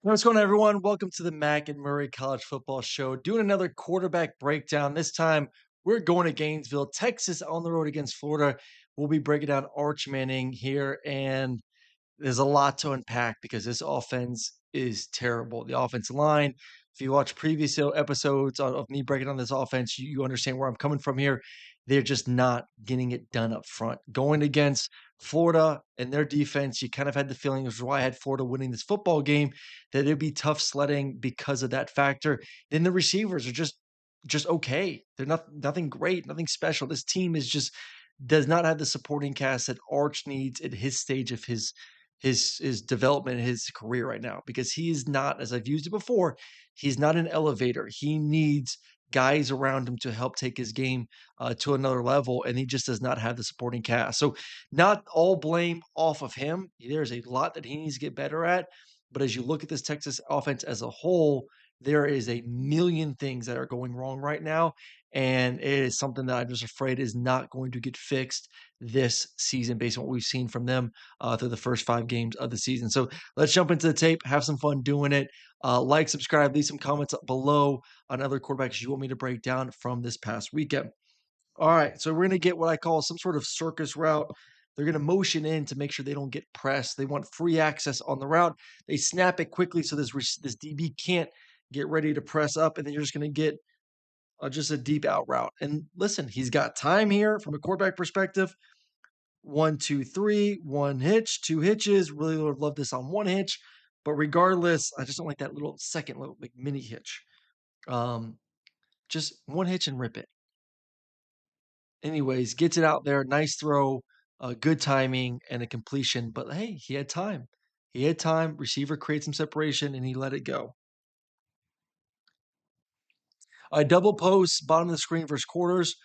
What's going on, everyone? Welcome to the Mac and Murray College Football Show. Doing another quarterback breakdown. This time, we're going to Gainesville, Texas, on the road against Florida. We'll be breaking down Arch Manning here, and there's a lot to unpack because this offense is terrible. The offensive line, if you watch previous episodes of me breaking down this offense, you understand where I'm coming from here. They're just not getting it done up front. Going against Florida and their defense, you kind of had the feeling, which is why I had Florida winning this football game, that it'd be tough sledding because of that factor. Then the receivers are just okay. They're nothing great, nothing special. This team is just does not have the supporting cast that Arch needs at his stage of his development, his career right now, because he is not, as I've used it before, he's not an elevator. He needs guys around him to help take his game to another level, and he just does not have the supporting cast. So, not all blame off of him. There's a lot that he needs to get better at. But as you look at this Texas offense as a whole, there is a million things that are going wrong right now. And it is something that I'm just afraid is not going to get fixed this season based on what we've seen from them through the first 5 games of the season. So let's jump into the tape, have some fun doing it. Like, subscribe, leave some comments below on other quarterbacks you want me to break down from this past weekend. All right, so we're going to get what I call some sort of circus route. They're going to motion in to make sure they don't get pressed. They want free access on the route. They snap it quickly so this DB can't get ready to press up, and then you're just going to get just a deep out route. And listen, he's got time here from a quarterback perspective. 1, 2, 3, one hitch, two hitches. Really would have loved this on one hitch, but regardless, I just don't like that little second little like mini hitch. Um, just one hitch and rip it. Anyways, gets it out there. Nice throw, good timing, and a completion. But hey, he had time. He had time. Receiver creates some separation, and he let it go. A double post, bottom of the screen versus quarters.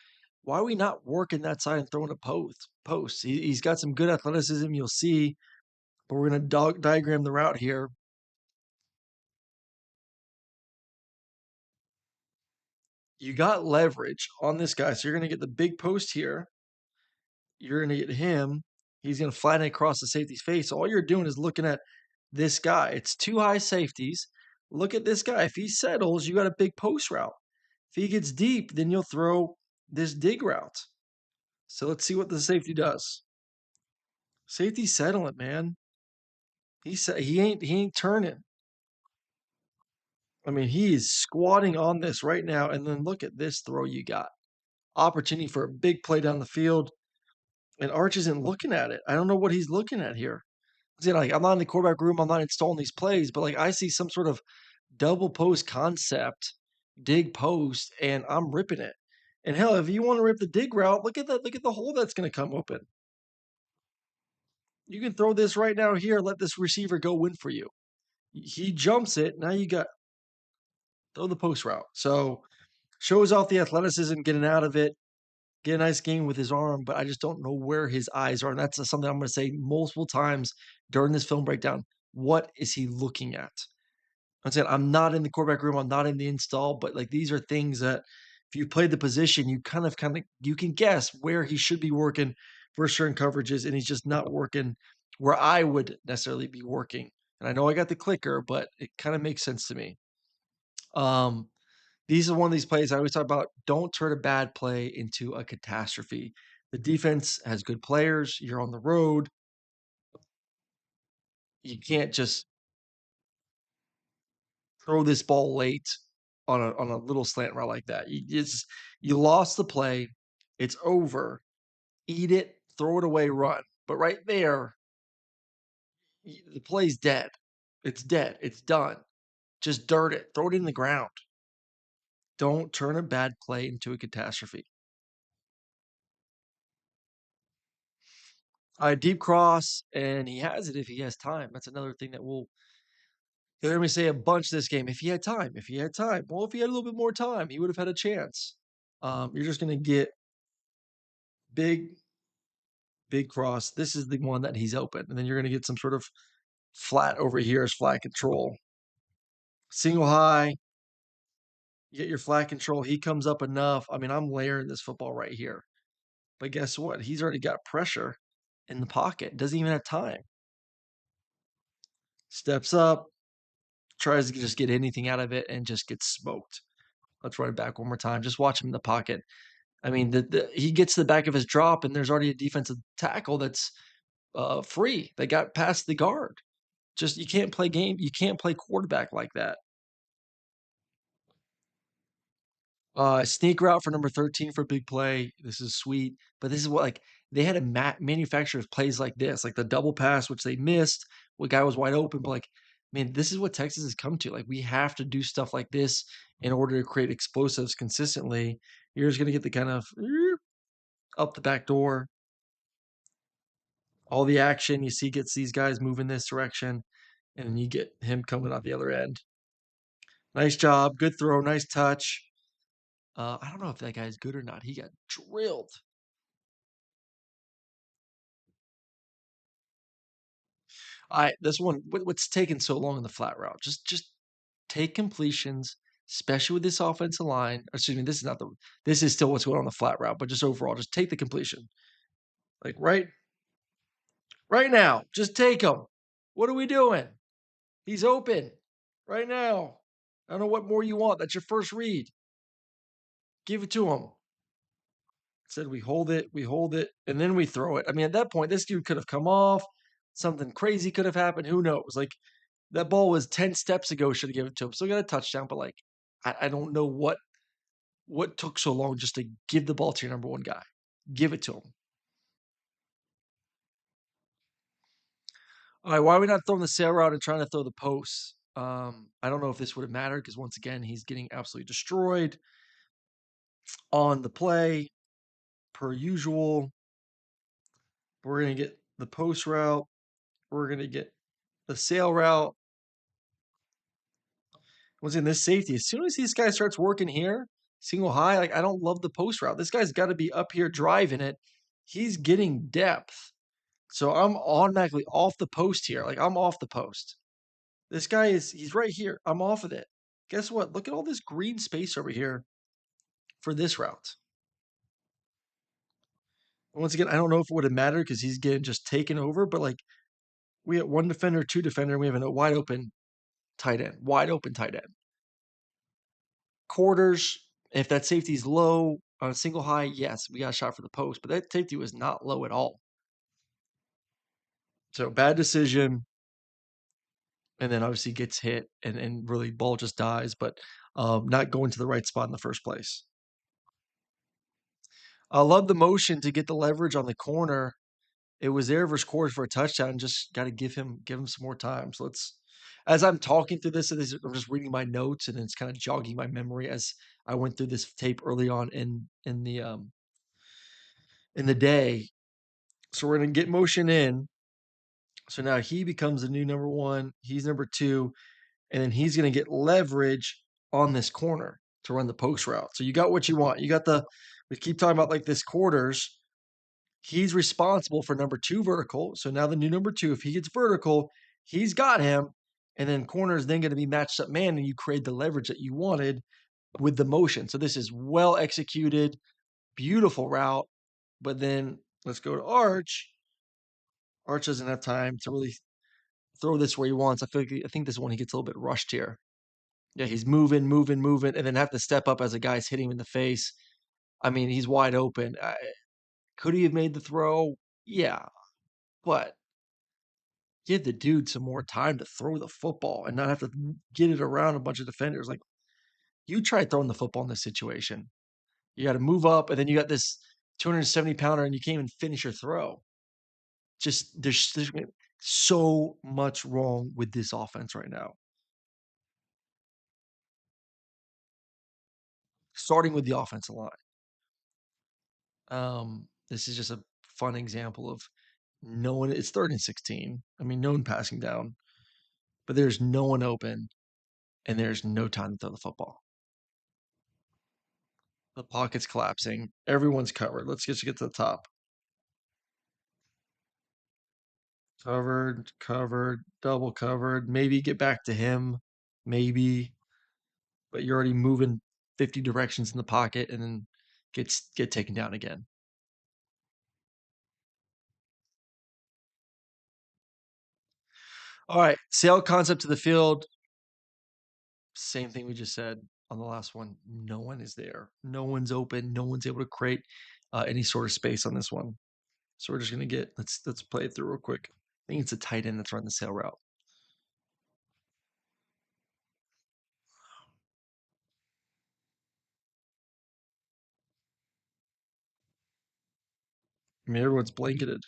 Why are we not working that side and throwing a post? He's got some good athleticism. You'll see, but we're going to diagram the route here. You got leverage on this guy, so you're going to get the big post here. You're going to get him. He's going to flatten it across the safety's face. So all you're doing is looking at this guy. It's two high safeties. Look at this guy. If he settles, you got a big post route. If he gets deep, then you'll throw this dig route. So let's see what the safety does. Safety settling, man. He ain't turning. I mean, he is squatting on this right now. And then look at this throw you got. Opportunity for a big play down the field. And Arch isn't looking at it. I don't know what he's looking at here. Like, I'm not in the quarterback room. I'm not installing these plays, but like I see some sort of double post concept, dig post, and I'm ripping it. And hell, if you want to rip the dig route, look at that. Look at the hole that's going to come open. You can throw this right now here. Let this receiver go win for you. He jumps it. Now you got throw the post route. So shows off the athleticism, getting out of it. Get a nice game with his arm, but I just don't know where his eyes are. And that's something I'm going to say multiple times during this film breakdown. What is he looking at? I'm saying I'm not in the quarterback room. I'm not in the install, but like these are things that if you played the position, you kind of you can guess where he should be working for certain coverages, and he's just not working where I would necessarily be working. And I know I got the clicker, but it kind of makes sense to me. Um, these are one of these plays I always talk about. Don't turn a bad play into a catastrophe. The defense has good players. You're on the road. You can't just throw this ball late on a little slant route like that. You lost the play. It's over. Eat it, throw it away, run. But right there, the play's dead. It's dead. It's done. Just dirt it. Throw it in the ground. Don't turn a bad play into a catastrophe. Deep cross, and he has it if he has time. That's another thing that we'll hear me say a bunch this game. If he had time, if he had time. Well, if he had a little bit more time, he would have had a chance. You're just going to get big, big cross. This is the one that he's open. And then you're going to get some sort of flat over here as flat control. Single high, you get your flat control. He comes up enough. I mean, I'm layering this football right here. But guess what? He's already got pressure in the pocket. Doesn't even have time. Steps up, tries to just get anything out of it and just gets smoked. Let's run it back one more time. Just watch him in the pocket. I mean, he gets to the back of his drop, and there's already a defensive tackle that's free. They got past the guard. Just you can't play game. You can't play quarterback like that. Sneak route for number 13 for a big play. This is sweet, but this is what like they had to manufacture plays like this, like the double pass, which they missed. What guy was wide open, but like, man, this is what Texas has come to. Like, we have to do stuff like this in order to create explosives consistently. You're just gonna get the kind of up the back door, all the action you see gets these guys moving this direction, and then you get him coming out the other end. Nice job, good throw, nice touch. I don't know if that guy's good or not. He got drilled. I this one, what's taking so long in the flat route? Just take completions, especially with this offensive line. Excuse me, this is not the this is still what's going on the flat route, but just overall, just take the completion. Like right now, just take him. What are we doing? He's open right now. I don't know what more you want. That's your first read. Give it to him. Said we hold it, and then we throw it. I mean, at that point, this dude could have come off. Something crazy could have happened. Who knows? Like that ball was 10 steps ago. Should have given it to him. Still got a touchdown, but like I don't know what took so long just to give the ball to your number one guy. Give it to him. All right, why are we not throwing the sail route and trying to throw the posts? I don't know if this would have mattered because once again, he's getting absolutely destroyed on the play per usual. We're gonna get the post route. We're gonna get the sail route. Was in this safety. As soon as this guy starts working here, single high, like I don't love the post route. This guy's got to be up here driving it. He's getting depth. So I'm automatically off the post here. Like I'm off the post. This guy he's right here. I'm off of it. Guess what? Look at all this green space over here for this route. Once again, I don't know if it would have mattered because he's getting just taken over, but like we have one defender, two defender, and we have a wide open tight end. Wide open tight end. Quarters, if that safety's low on a single high, yes, we got a shot for the post, but that safety was not low at all. So bad decision, and then obviously gets hit and really ball just dies, but not going to the right spot in the first place. I love the motion to get the leverage on the corner. It was there versus Coors for a touchdown. Just got to give him some more time. So let's, as I'm talking through this, I'm just reading my notes and it's kind of jogging my memory as I went through this tape early on in the day. So we're gonna get motion in. So now he becomes the new number one. He's number two, and then he's gonna get leverage on this corner to run the post route. So you got what you want. You got the we keep talking about like this quarters. He's responsible for number two vertical. So now the new number two, if he gets vertical, he's got him. And then corner is then going to be matched up man, and you create the leverage that you wanted with the motion. So this is well executed, beautiful route. But then let's go to Arch. Arch doesn't have time to really throw this where he wants. I think this one he gets a little bit rushed here. Yeah, he's moving, and then have to step up as a guy's hitting him in the face. I mean, he's wide open. Could he have made the throw? Yeah, but give the dude some more time to throw the football and not have to get it around a bunch of defenders. Like you try throwing the football in this situation. You got to move up, and then you got this 270 pounder, and you can't even finish your throw. Just there's so much wrong with this offense right now. Starting with the offensive line. This is just a fun example of no one. It's 3rd and 16. I mean, no one passing down, but there's no one open, and there's no time to throw the football. The pocket's collapsing. Everyone's covered. Let's just get to the top. Covered, double covered. Maybe get back to him. Maybe, but you're already moving 50 directions in the pocket, and then get taken down again. All right, sail concept to the field. Same thing we just said on the last one. No one is there. No one's open. No one's able to create any sort of space on this one. So we're just gonna get let's play it through real quick. I think it's a tight end that's running the sail route. I mean, everyone's blanketed.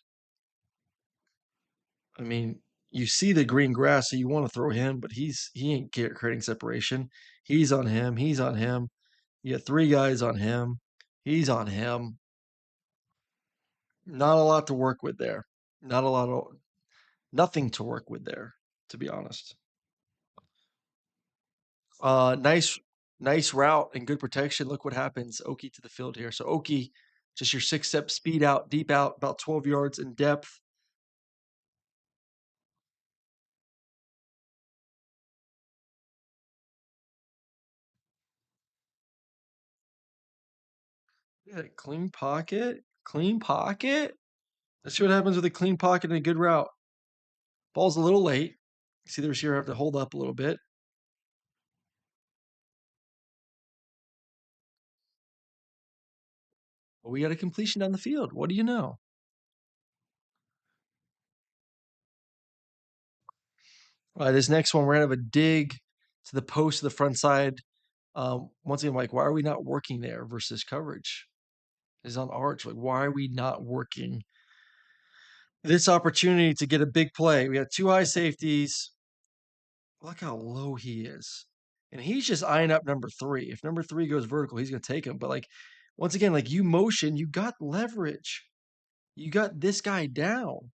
I mean, you see the green grass, so you want to throw him, but he ain't creating separation. He's on him. He's on him. You got three guys on him. He's on him. Not a lot to work with there. Not a lot of nothing to work with there, to be honest. Nice route and good protection. Look what happens. Oki to the field here. So Oki, just your 6 step speed out, deep out, about 12 yards in depth. Yeah, clean pocket. Clean pocket. Let's see what happens with a clean pocket and a good route. Ball's a little late. See the receiver have to hold up a little bit. But we got a completion down the field. What do you know? All right, this next one, we're gonna have a dig to the post to the front side. Once again, like, why are we not working there versus coverage? Is on arch. Like, why are we not working this opportunity to get a big play? We got two high safeties. Look how low he is. And he's just eyeing up number three. If number three goes vertical, he's gonna take him. But like once again, like you motion, you got leverage. You got this guy down.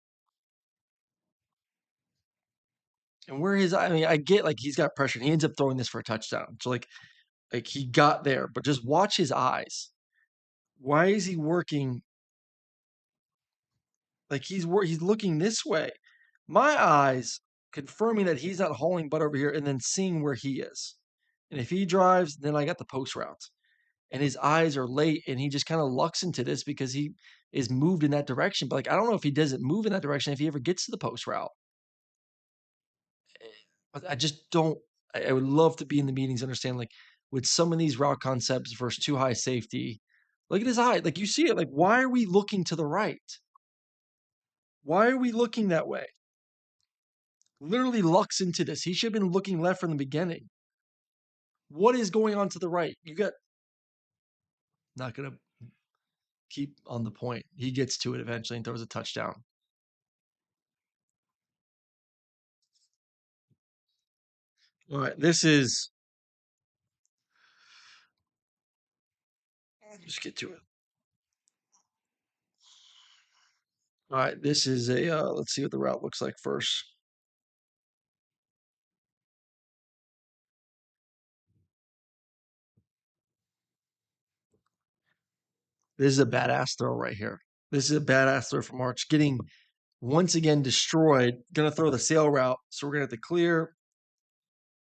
And where his I mean, I get like he's got pressure. And he ends up throwing this for a touchdown. So like he got there, but just watch his eyes. Why is he working like he's looking this way? My eyes confirming that he's not hauling butt over here and then seeing where he is. And if he drives, then I got the post route. And his eyes are late and he just kind of lucks into this because he is moved in that direction. But like I don't know if he doesn't move in that direction if he ever gets to the post route. But I just don't. I would love to be in the meetings, understand like with some of these route concepts versus too high safety. Look at his eye. Like you see it. Like, why are we looking to the right? Why are we looking that way? Literally lucks into this. He should have been looking left from the beginning. What is going on to the right? You got not gonna keep on the point. He gets to it eventually and throws a touchdown. All right, this is just get to it. All right, this is a let's see what the route looks like first. This is a badass throw right here. This is a badass throw from Arch, getting once again destroyed. Gonna throw the sail route, so we're gonna have to clear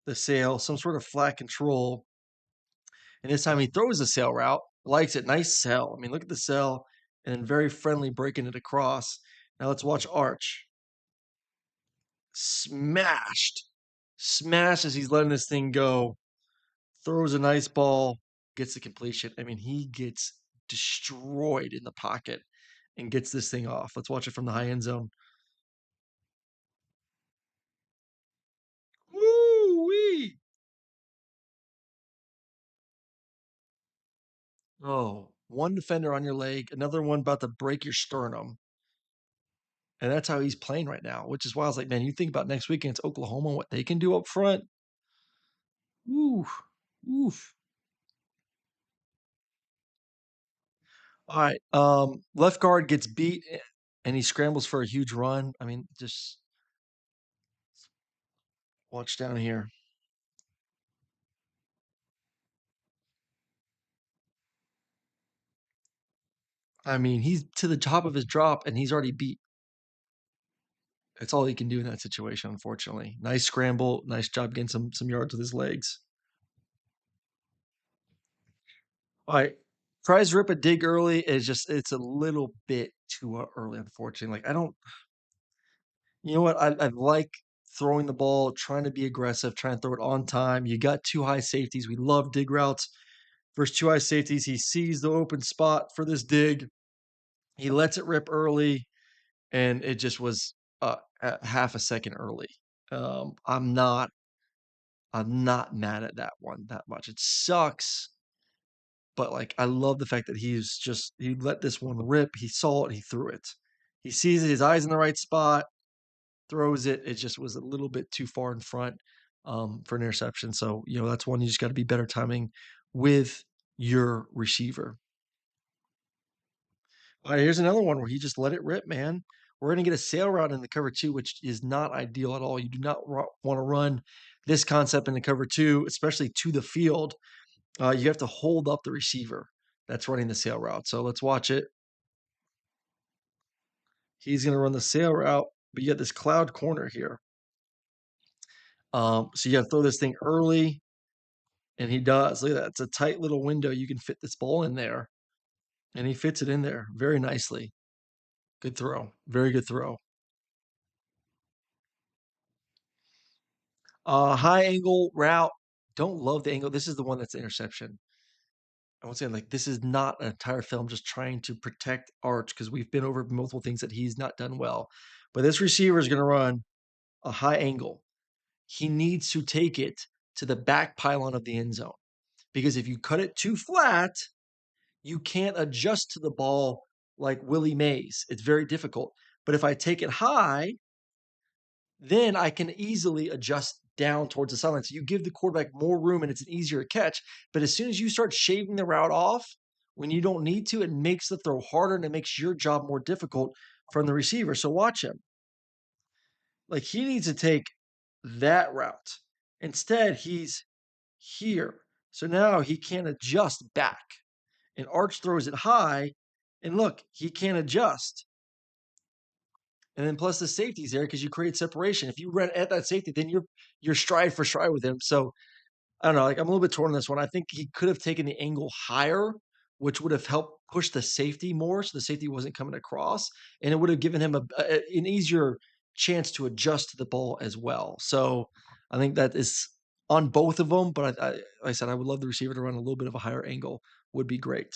the sail, some sort of flat control. And this time he throws the sail route, likes it, nice sail. I mean, look at the sail, and then very friendly breaking it across. Now let's watch Arch. Smashed, smashed as he's letting this thing go. Throws a nice ball, gets the completion. I mean, he gets destroyed in the pocket and gets this thing off. Let's watch it from the high end zone. Woo wee! Oh, one defender on your leg, another one about to break your sternum. And that's how he's playing right now, which is why I was like, man, you think about next week against Oklahoma, what they can do up front. Oof. Oof. All right. Left guard gets beat and he scrambles for a huge run. I mean, just watch down here. I mean, he's to the top of his drop and he's already beat. That's all he can do in that situation, unfortunately. Nice scramble, nice job getting some yards with his legs. All right. Tries to rip a dig early. It's a little bit too early, unfortunately. Like I don't you know what? I like throwing the ball, trying to be aggressive, trying to throw it on time. You got 2 high safeties. We love dig routes versus 2 high safeties. He sees the open spot for this dig. He lets it rip early, and it just was, a half a second early. I'm not mad at that one that much. It sucks, but, like, I love the fact that he let this one rip. He saw it, he threw it. He sees it, his eyes in the right spot, throws it. It just was a little bit too far in front, for an interception. So, that's one you just gotta be better timing with your receiver. Alright, here's another one where he just let it rip, man. We're gonna get a sail route in the cover 2, which is not ideal at all. You do not wanna run this concept in the cover 2, especially to the field. You have to hold up the receiver that's running the sail route. So let's watch it. He's gonna run the sail route, but you got this cloud corner here. So you gotta throw this thing early, and he does. Look at that. It's a tight little window. You can fit this ball in there, and he fits it in there very nicely. Good throw. Very good throw. High angle route. Don't love the angle. This is the one that's the interception. I won't say like this is not an entire film just trying to protect Arch because we've been over multiple things that he's not done well. But this receiver is going to run a high angle. He needs to take it to the back pylon of the end zone because if you cut it too flat, you can't adjust to the ball like Willie Mays. It's very difficult. But if I take it high, then I can easily adjust down towards the sideline. So you give the quarterback more room and it's an easier catch. But as soon as you start shaving the route off when you don't need to, it makes the throw harder and it makes your job more difficult from the receiver. So watch him. Like he needs to take that route. Instead, he's here. So now he can't adjust back. And Arch throws it high. And look, he can't adjust. And then plus the safety's there because you create separation. If you run at that safety, then you're stride for stride with him. So I don't know. Like I'm a little bit torn on this one. I think he could have taken the angle higher, which would have helped push the safety more, so the safety wasn't coming across, and it would have given him an easier chance to adjust to the ball as well. So I think that is on both of them. But like I said, I would love the receiver to run a little bit of a higher angle. Would be great.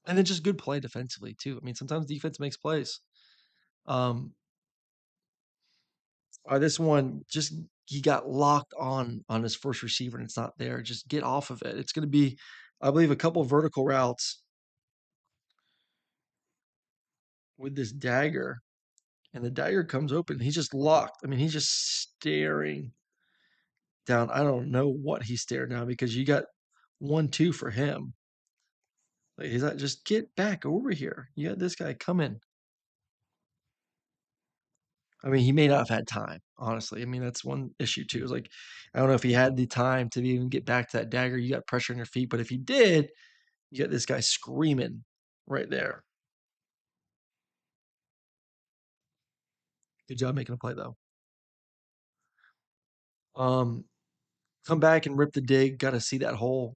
And then just good play defensively too. I mean, sometimes defense makes plays. Um, this one just he got locked on his first receiver and it's not there. Just get off of it. It's going to be, I believe, a couple vertical routes with this dagger, and the dagger comes open. He's just locked. I mean, he's just staring down. I don't know what he's staring down because you got 1-2 for him. Like he's like, just get back over here. You got this guy coming. I mean, he may not have had time, honestly. I mean, that's one issue too. Is like, I don't know if he had the time to even get back to that dagger. You got pressure on your feet, but if he did, you got this guy screaming right there. Good job making a play though. Um, come back and rip the dig. Got to see that hole.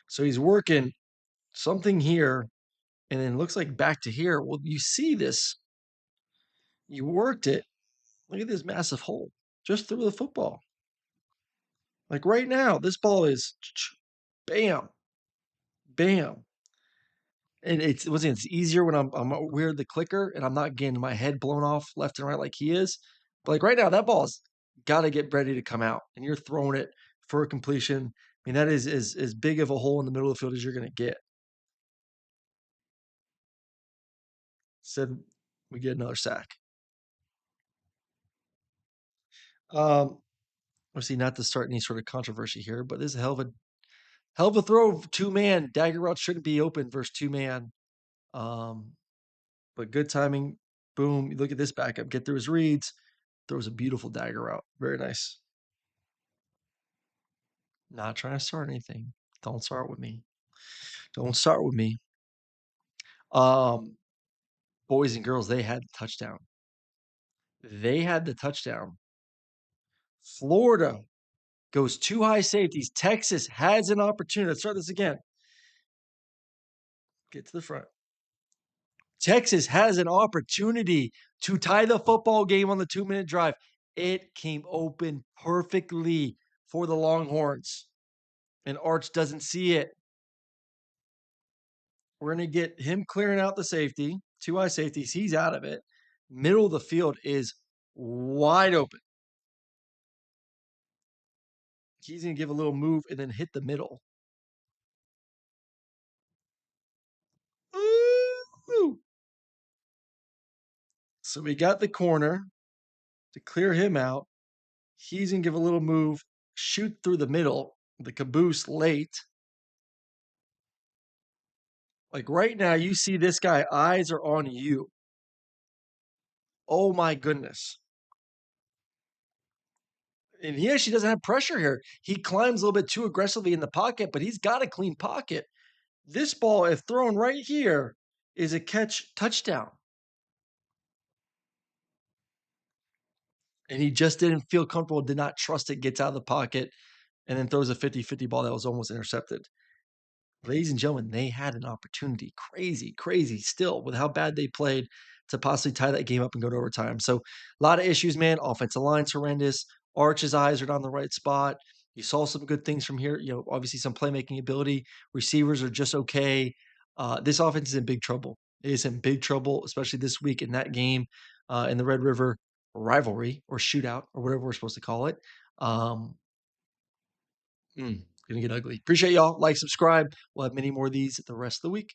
So he's working something here, and then looks like back to here. Well, you see this. You worked it. Look at this massive hole just through the football. Like right now, this ball is bam, bam. And it's easier when I'm weird the clicker and I'm not getting my head blown off left and right like he is. But like right now, that ball's got to get ready to come out, and you're throwing it for a completion. I mean, that is as big of a hole in the middle of the field as you're going to get. Said we get another sack. Um, Obviously, not to start any sort of controversy here, but this is a hell of a throw. 2-man dagger route shouldn't be open versus 2-man. Um, but good timing. Boom! Look at this backup. Get through his reads. Throws a beautiful dagger route. Very nice. Not trying to start anything. Don't start with me. Don't start with me. Um, Boys and girls, they had the touchdown. They had the touchdown. Florida goes 2 high safeties. Texas has an opportunity. Let's start this again. Get to the front. Texas has an opportunity to tie the football game on the 2-minute drive. It came open perfectly for the Longhorns, and Arch doesn't see it. We're going to get him clearing out the safety, two eye safeties. He's out of it. Middle of the field is wide open. He's going to give a little move and then hit the middle. Ooh. So we got the corner to clear him out. He's going to give a little move, shoot through the middle, the caboose late. Like right now, you see this guy, eyes are on you. Oh my goodness. And he actually doesn't have pressure here. He climbs a little bit too aggressively in the pocket, but he's got a clean pocket. This ball, if thrown right here, is a catch touchdown. And he just didn't feel comfortable, did not trust it, gets out of the pocket, and then throws a 50-50 ball that was almost intercepted. Ladies and gentlemen, they had an opportunity. Crazy, crazy still with how bad they played to possibly tie that game up and go to overtime. So a lot of issues, man. Offensive line's horrendous. Arch's eyes are not in the right spot. You saw some good things from here. Obviously some playmaking ability. Receivers are just okay. This offense is in big trouble. It is in big trouble, especially this week in that game in the Red River rivalry or shootout or whatever we're supposed to call it. Um, gonna get ugly. Appreciate y'all. Like, subscribe. We'll have many more of these the rest of the week.